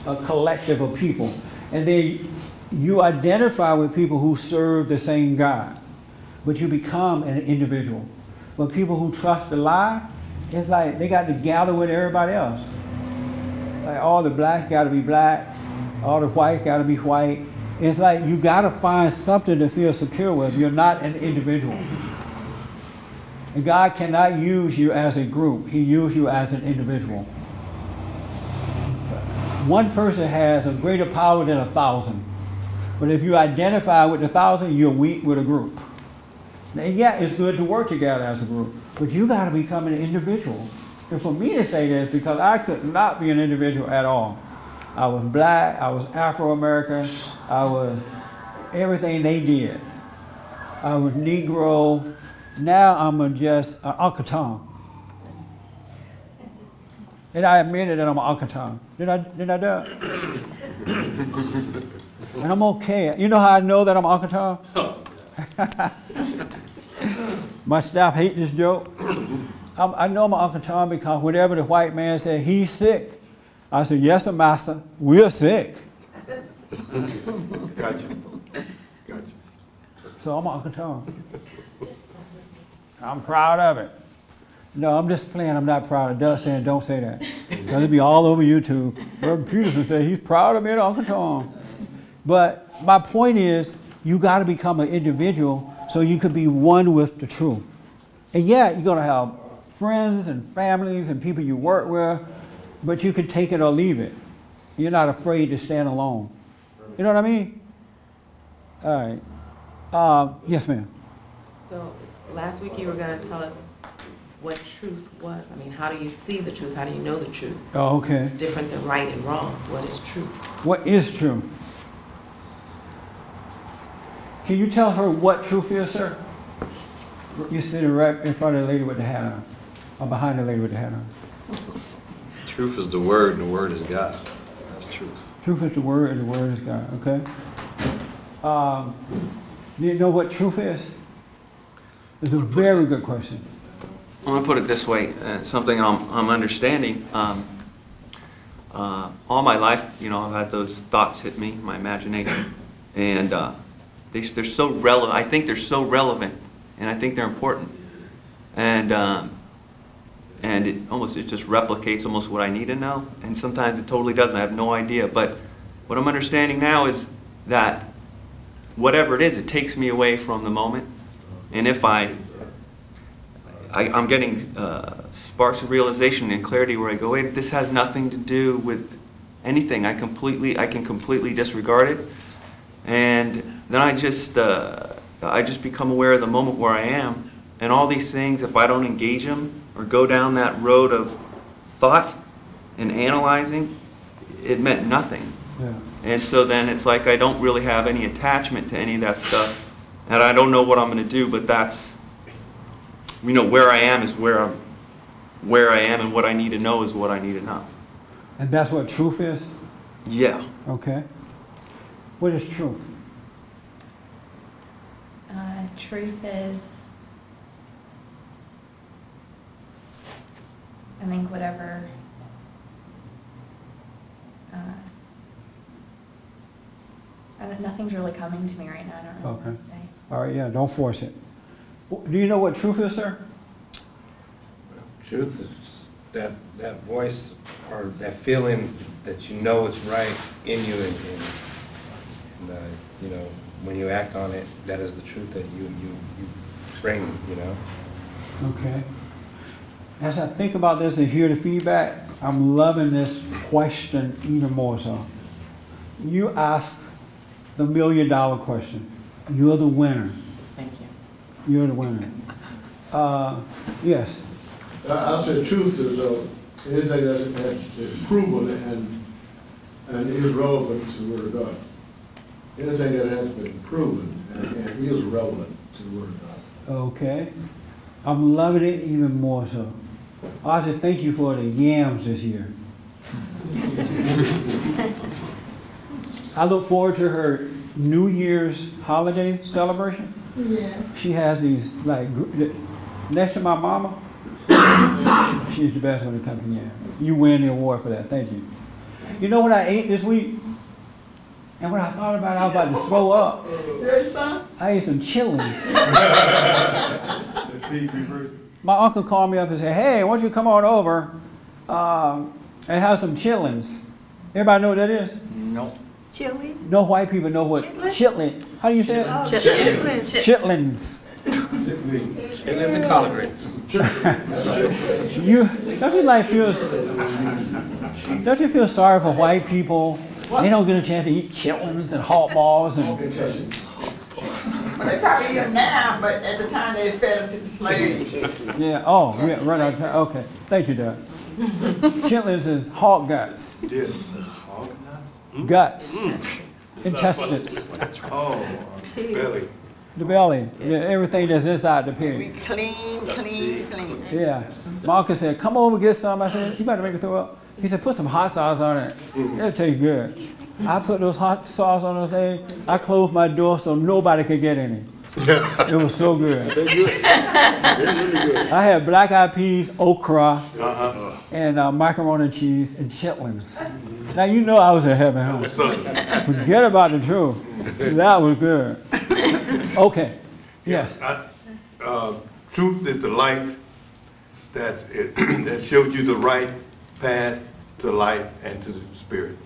a collective of people. And then you identify with people who serve the same God, but you become an individual. But people who trust the lie, it's like they got to gather with everybody else. Like all the blacks got to be black, all the whites got to be white. It's like you got to find something to feel secure with. You're not an individual. And God cannot use you as a group. He uses you as an individual. One person has a greater power than 1,000. But if you identify with the 1,000, you're weak with a group. Now, yeah, it's good to work together as a group, but you got to become an individual. And for me to say this, because I could not be an individual at all. I was black, I was Afro-American, I was everything they did. I was Negro. Now I'm just an Akaton. And I admitted that I'm an Akaton. Did I do that? And I'm okay. You know how I know that I'm Akaton? My staff hate this joke. I know I'm Akaton because whenever the white man said, he's sick, I said, yes, sir, master, we're sick. Gotcha. So I'm Akaton. I'm proud of it. No, I'm just playing. I'm not proud of Doug saying don't say that. Because it'll be all over YouTube. Reverend Peterson said he's proud of me at Akaton. But my point is, you got to become an individual so you can be one with the truth. And yeah, you're going to have friends and families and people you work with, but you can take it or leave it. You're not afraid to stand alone. You know what I mean? All right. Yes, ma'am. So last week you were going to tell us what truth was. I mean, how do you see the truth? How do you know the truth? Oh, okay. It's different than right and wrong. What is truth? What is truth? Can you tell her what truth is, sir? You're sitting right in front of the lady with the hat on, or behind the lady with the hat on. Truth is the word, and the word is God. That's truth. Truth is the word, and the word is God. Okay. Do you know what truth is? It's a very good question. I'm going to put it this way, something I'm understanding. All my life, you know, I've had those thoughts hit me, my imagination, and they're so relevant. I think they're so relevant, and I think they're important, and it just replicates almost what I need to know, and sometimes it totally doesn't. I have no idea, but what I'm understanding now is that whatever it is, it takes me away from the moment, and if I'm getting sparks of realization and clarity where I go, wait, this has nothing to do with anything. I can completely disregard it, and then I just become aware of the moment where I am, and all these things, if I don't engage them or go down that road of thought and analyzing, it meant nothing. Yeah. And so then it's like I don't really have any attachment to any of that stuff, and I don't know what I'm going to do, but that's, you know, where I am is where I am, and what I need to know is what I need to know. And that's what truth is? Yeah. Okay. What is truth? Truth is, I think, whatever nothing's really coming to me right now. I don't know what to say. All right, yeah, don't force it. Do you know what truth is, sir? Truth is that voice or that feeling that you know it's right in you, and you know, when you act on it, that is the truth that you bring, you know. Okay. As I think about this and hear the feedback, I'm loving this question even more so. You ask the $1 million question. You're the winner. Thank you. You're the winner. Yes. I say truth is anything that's proven and is relevant to the Word of God. Anything that has been proven and is relevant to the Word of God. Okay. I'm loving it even more so. I should thank you for the yams this year. I look forward to her New Year's holiday celebration. Yeah. She has these, like, next to my mama, she's the best one to come in. You win the award for that. Thank you. You know what I ate this week? And when I thought about it, I was about to throw up. I ate some chilies. My uncle called me up and said, hey, why don't you come on over and have some chitlins. Everybody know what that is? No. Chili? No white people know what chitlin. How do you say it? Oh, chitlins. Chitlins. They live in collard greens. Don't you feel sorry for white people? They don't get a chance to eat chitlins and hot balls and. Well, they probably eat them now, but at the time they fed them to the slaves. Yeah. Oh, yeah. Right on time. Okay. Thank you, Doug. Chitlins is hog guts. Yes. Guts. Intestines. Oh. Belly. The belly. Yeah, everything that's inside the pig. Clean. Yeah. My uncle said, come over get some. I said, you better make me throw up. He said, put some hot sauce on it. It'll taste good. I put those hot sauce on those things. I closed my door so nobody could get any. It was so good. They're good. They're really good. I had black eyed peas, okra, and macaroni and cheese and chitlins. Now you know I was in heaven, huh? Forget about the truth. That was good. Okay. Yes. Truth is the light that shows you the right path to life and to the spirit.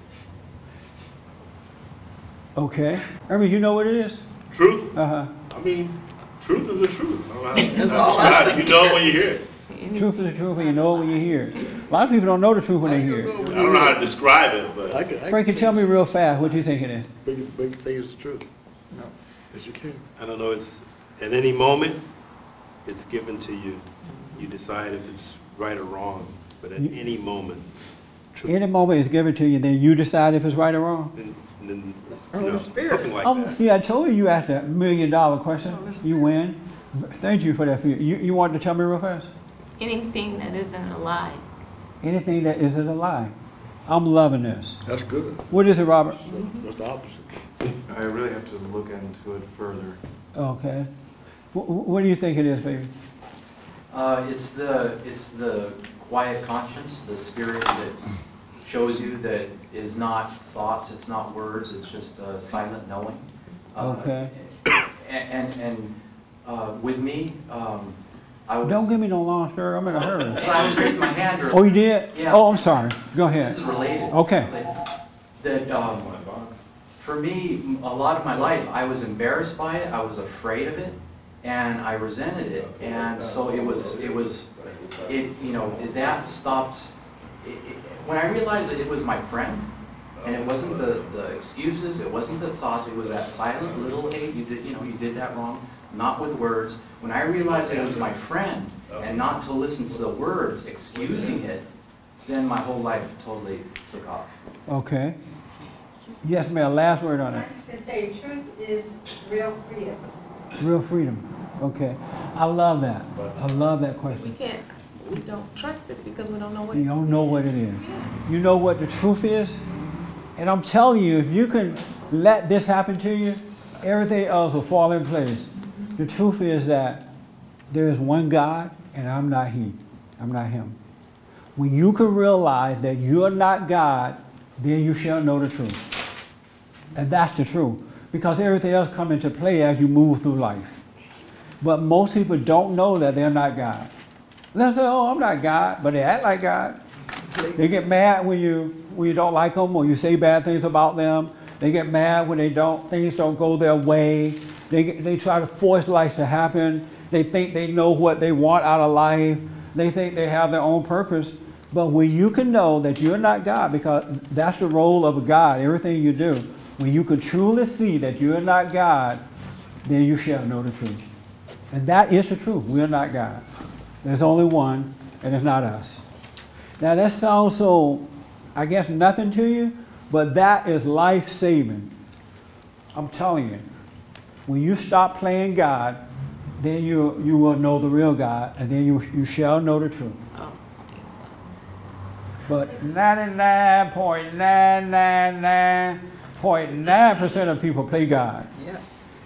Okay. I mean, you know what it is? Truth? Uh-huh. I mean, truth is the truth. That's all I say. You know it when you hear it. Truth is the truth and you know it when you hear it. A lot of people don't know the truth when they hear it. I don't know how to describe it, but Frankie, tell me real fast what you think it is. Big thing is the truth. No. Yes, you can. I don't know, it's, at any moment, it's given to you. You decide if it's right or wrong, but at any moment. Any moment it's given to you, then you decide if it's right or wrong. Then it's, you know, something like that. See, I told you asked a $1 million question. You win. Thank you for that. You wanted to tell me real fast? Anything that isn't a lie. Anything that isn't a lie. I'm loving this. That's good. What is it, Robert? That's the opposite. I really have to look into it further. Okay. What do you think it is, baby? It's the quiet conscience, the spirit that shows you that is not thoughts, it's not words, it's just silent knowing. Okay. And with me, I was... Don't give me no long story. I'm in a hurry. I was raising my hand earlier. Oh, you did? Yeah. Oh, I'm sorry. Go ahead. This is related. Okay. That for me, a lot of my life, I was embarrassed by it, I was afraid of it, and I resented it, and so that stopped. When I realized that it was my friend, and it wasn't the excuses, it wasn't the thoughts, it was that silent little, hey, you did that wrong, not with words. When I realized that it was my friend, and not to listen to the words, excusing it, then my whole life totally took off. Okay. Yes, ma'am. Last word on it. I was going to say, truth is real freedom. Real freedom. Okay. I love that. I love that question. We don't trust it because we don't know what You don't know what it is. You know what the truth is? And I'm telling you, if you can let this happen to you, everything else will fall in place. The truth is that there is one God, and I'm not He. I'm not Him. When you can realize that you're not God, then you shall know the truth. And that's the truth. Because everything else comes into play as you move through life. But most people don't know that they're not God. They'll say, oh, I'm not God, but they act like God. They get mad when you don't like them or you say bad things about them. They get mad when things don't go their way. They try to force life to happen. They think they know what they want out of life. They think they have their own purpose. But when you can know that you're not God, because that's the role of a God, everything you do, when you can truly see that you're not God, then you shall know the truth. And that is the truth. We're not God. There's only one, and it's not us. Now that sounds so, I guess, nothing to you, but that is life-saving. I'm telling you. When you stop playing God, then you will know the real God, and then you shall know the truth. But 99.999 99.9% of people play God. Yeah.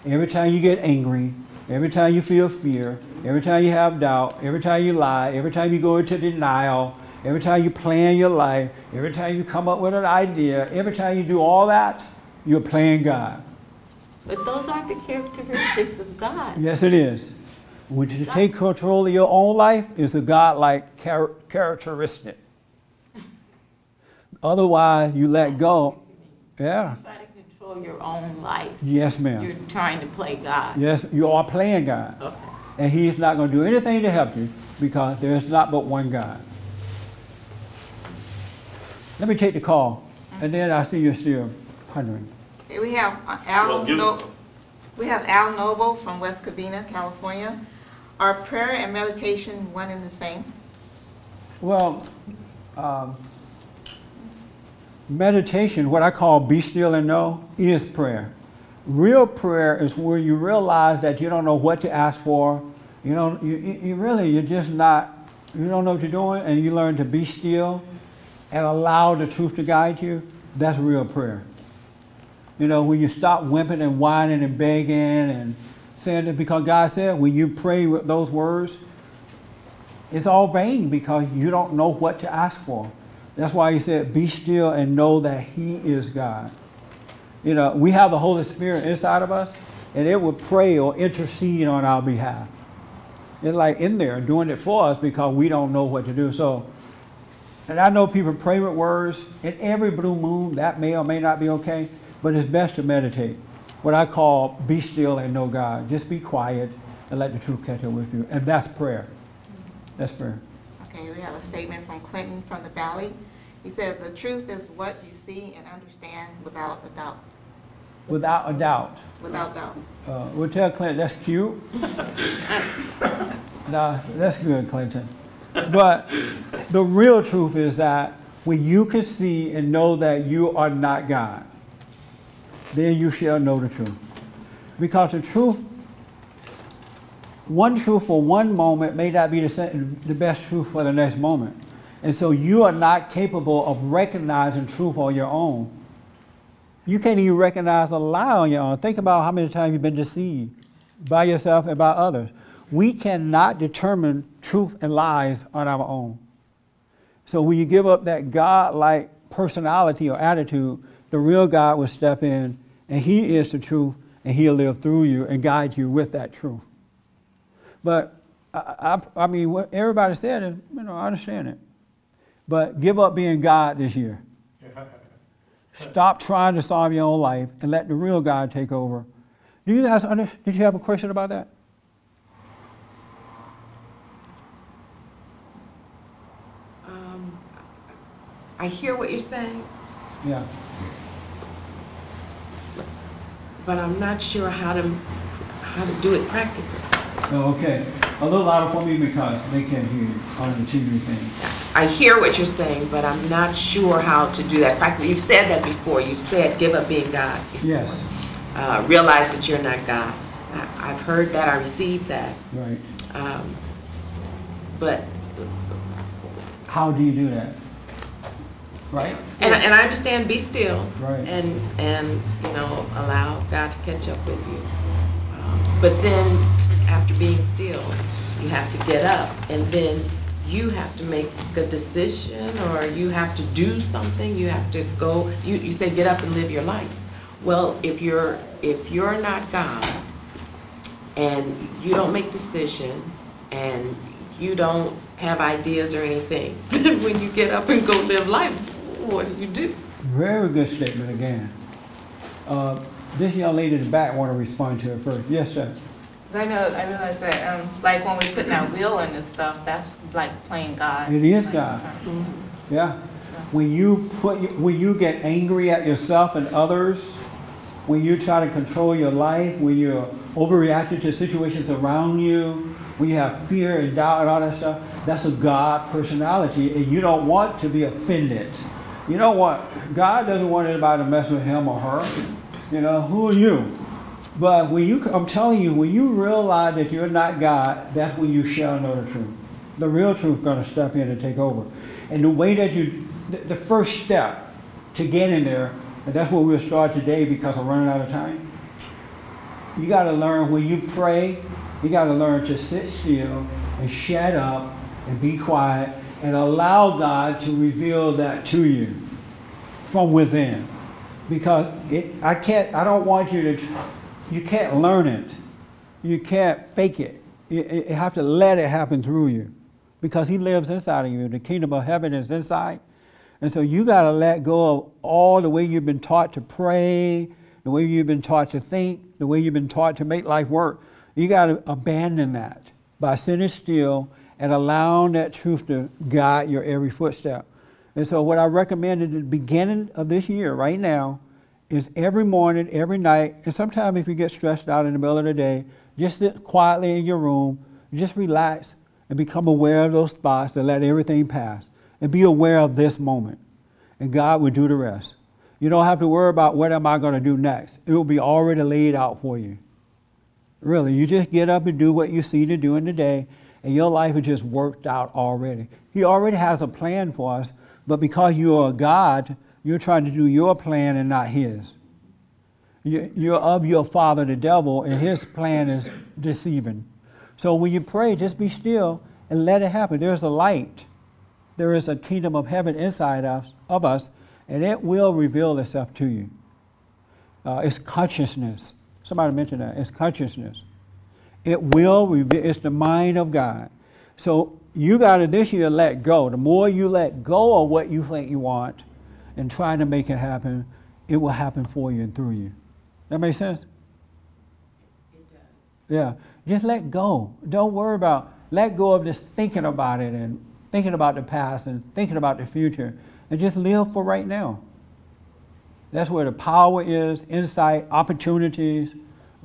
Every time you get angry, every time you feel fear, every time you have doubt, every time you lie, every time you go into denial, every time you plan your life, every time you come up with an idea, every time you do all that, you're playing God. But those aren't the characteristics of God. Yes, it is. When you take control of your own life, it's a God-like characteristic. Otherwise, you let go. Yeah. You try to control your own life. Yes, ma'am. You're trying to play God. Yes, you are playing God. Okay. And He's not going to do anything to help you because there's not but one God. Let me take the call, and then I see you're still pondering. Okay, we have Al Noble from West Covina, California. Are prayer and meditation one and the same? Well, meditation, what I call be still and know, is prayer. Real prayer is where you realize that you don't know what to ask for. You don't know what you're doing, and you learn to be still and allow the truth to guide you. That's real prayer. You know, when you stop whimpering and whining and begging and saying that, because God said when you pray with those words, it's all vain because you don't know what to ask for. That's why He said, be still and know that He is God. You know, we have the Holy Spirit inside of us, and it will pray or intercede on our behalf. It's like in there doing it for us because we don't know what to do. So, and I know people pray with words, and every blue moon, that may or may not be okay, but it's best to meditate. What I call be still and know God. Just be quiet and let the truth catch up with you. And that's prayer. That's prayer. Okay, we have a statement from Clinton from the Valley. He says, the truth is what you see and understand without a doubt. Without a doubt. Without doubt. We'll tell Clinton, that's cute. Nah, that's good, Clinton. But the real truth is that when you can see and know that you are not God, then you shall know the truth. Because the truth, one truth for one moment may not be the best truth for the next moment. And so you are not capable of recognizing truth on your own. You can't even recognize a lie on your own. Think about how many times you've been deceived by yourself and by others. We cannot determine truth and lies on our own. So when you give up that God-like personality or attitude, the real God will step in, and He is the truth, and He'll live through you and guide you with that truth. But I mean, what everybody said is, I understand it. But give up being God this year. Stop trying to solve your own life and let the real God take over. Do you guys did you have a question about that? I hear what you're saying. Yeah. But I'm not sure how to do it practically. Oh, okay. A little louder for me because they can't hear you on the TV thing. I hear what you're saying, but I'm not sure how to do that practically. You've said that before. You've said give up being God before. Yes. Realize that you're not God. I've heard that. I received that. Right. But how do you do that? Right. And I understand be still. Right. And allow God to catch up with you. But then after being still, you have to get up, and then you have to make a decision, or you have to do something. You have to go. You say get up and live your life. Well, if you're not God, and you don't make decisions, and you don't have ideas or anything, when you get up and go live life, what do? Very good statement again. This young lady in the back want to respond to it first. Yes, sir. I realize that, like when we put our will in this stuff, that's like playing God. It is God. Mm-hmm. Yeah. When you get angry at yourself and others, when you try to control your life, when you're overreacting to situations around you, when you have fear and doubt and all that stuff, that's a God personality, and you don't want to be offended. You know what? God doesn't want anybody to mess with him or her. Who are you? But I'm telling you, when you realize that you're not God, that's when you shall know the truth. The real truth is going to step in and take over. And the way that the first step to get in there And that's where we'll start today because I'm running out of time. You got to learn when you pray, you got to learn to sit still and shut up and be quiet and allow God to reveal that to you from within. Because I don't want you can't learn it. You can't fake it. You have to let it happen through you because he lives inside of you. The kingdom of heaven is inside. And so you got to let go of all the way you've been taught to pray, the way you've been taught to think, the way you've been taught to make life work. You got to abandon that by sitting still and allowing that truth to guide your every footstep. And so what I recommend at the beginning of this year, right now, is every morning, every night, and sometimes if you get stressed out in the middle of the day, just sit quietly in your room, just relax and become aware of those thoughts and let everything pass. And be aware of this moment. And God will do the rest. You don't have to worry about what am I going to do next. It will be already laid out for you. Really, you just get up and do what you see to do in the day, and your life is just worked out already. He already has a plan for us, but because you are God, you're trying to do your plan and not his. You're of your father, the devil, and his plan is deceiving. So when you pray, just be still and let it happen. There's a light. There is a kingdom of heaven inside of us, and it will reveal itself to you. It's consciousness. Somebody mentioned that. It's consciousness. It will reveal. It's the mind of God. So you got to this year let go. The more you let go of what you think you want and try to make it happen, it will happen for you and through you. That make sense? It does. Yeah. Just let go. Don't worry about. Let go of just thinking about it and thinking about the past and thinking about the future, and just live for right now. That's where the power is, insight, opportunities,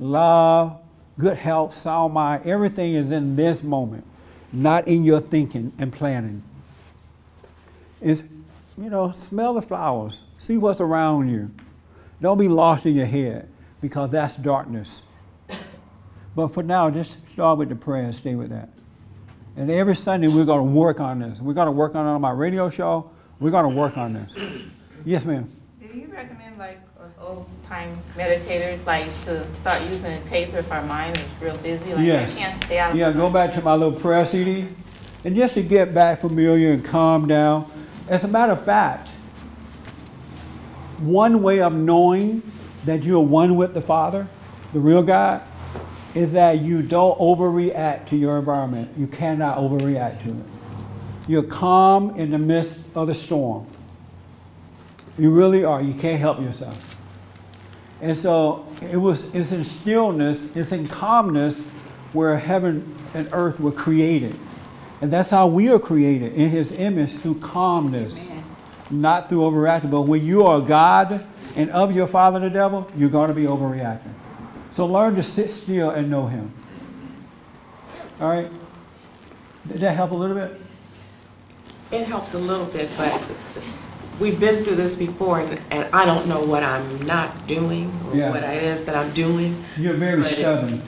love, good health, sound mind. Everything is in this moment, not in your thinking and planning. It's, smell the flowers. See what's around you. Don't be lost in your head because that's darkness. But for now, just start with the prayer and stay with that. And every Sunday, we're going to work on this. We're going to work on it on my radio show. We're going to work on this. Yes, ma'am. Do you recommend, like, us old-time meditators, like, to start using a tape if our mind is real busy? Like, Yes. I can't stay out of Yeah, go back to my little prayer CD. And just to get back familiar and calm down. As a matter of fact, one way of knowing that you're one with the Father, the real God, is that you don't overreact to your environment. You cannot overreact to it. You're calm in the midst of the storm. You really are. You can't help yourself. And so it's in stillness, it's in calmness where heaven and earth were created. And that's how we are created, in his image, through calmness, not through overreacting. But when you are God and of your father the devil, you're going to be overreacting. So learn to sit still and know him. All right? Did that help a little bit? It helps a little bit, but we've been through this before, and I don't know what I'm not doing or what it is that I'm doing. You're very stubborn.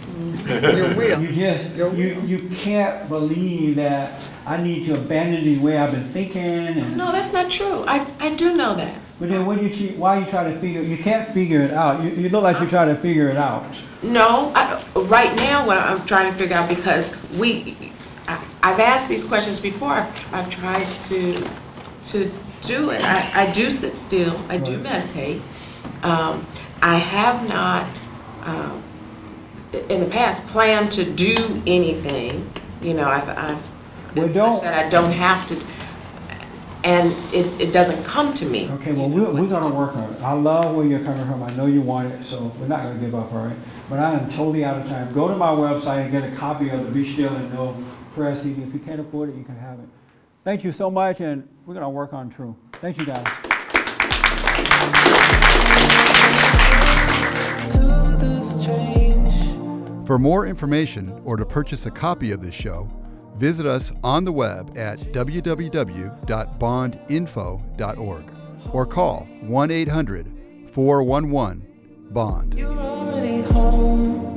Your will. You can't believe that I need to abandon the way I've been thinking. And No, that's not true. I do know that. But then why are you trying to figure? You can't figure it out. You look like you're trying to figure it out. No, right now what I'm trying to figure out, because I've asked these questions before. I've tried to do it. I do sit still. I do meditate. I have not in the past planned to do anything. I've been such that I don't have to. And it doesn't come to me. Okay, well, we're going to work on it. I love where you're coming from. I know you want it, so we're not going to give up, all right? But I am totally out of time. Go to my website and get a copy of the Be Still and Know prayer CD. If you can't afford it, you can have it. Thank you so much, and we're going to work on True. Thank you, guys. For more information or to purchase a copy of this show, visit us on the web at www.bondinfo.org or call 1-800-411-BOND. You're already home.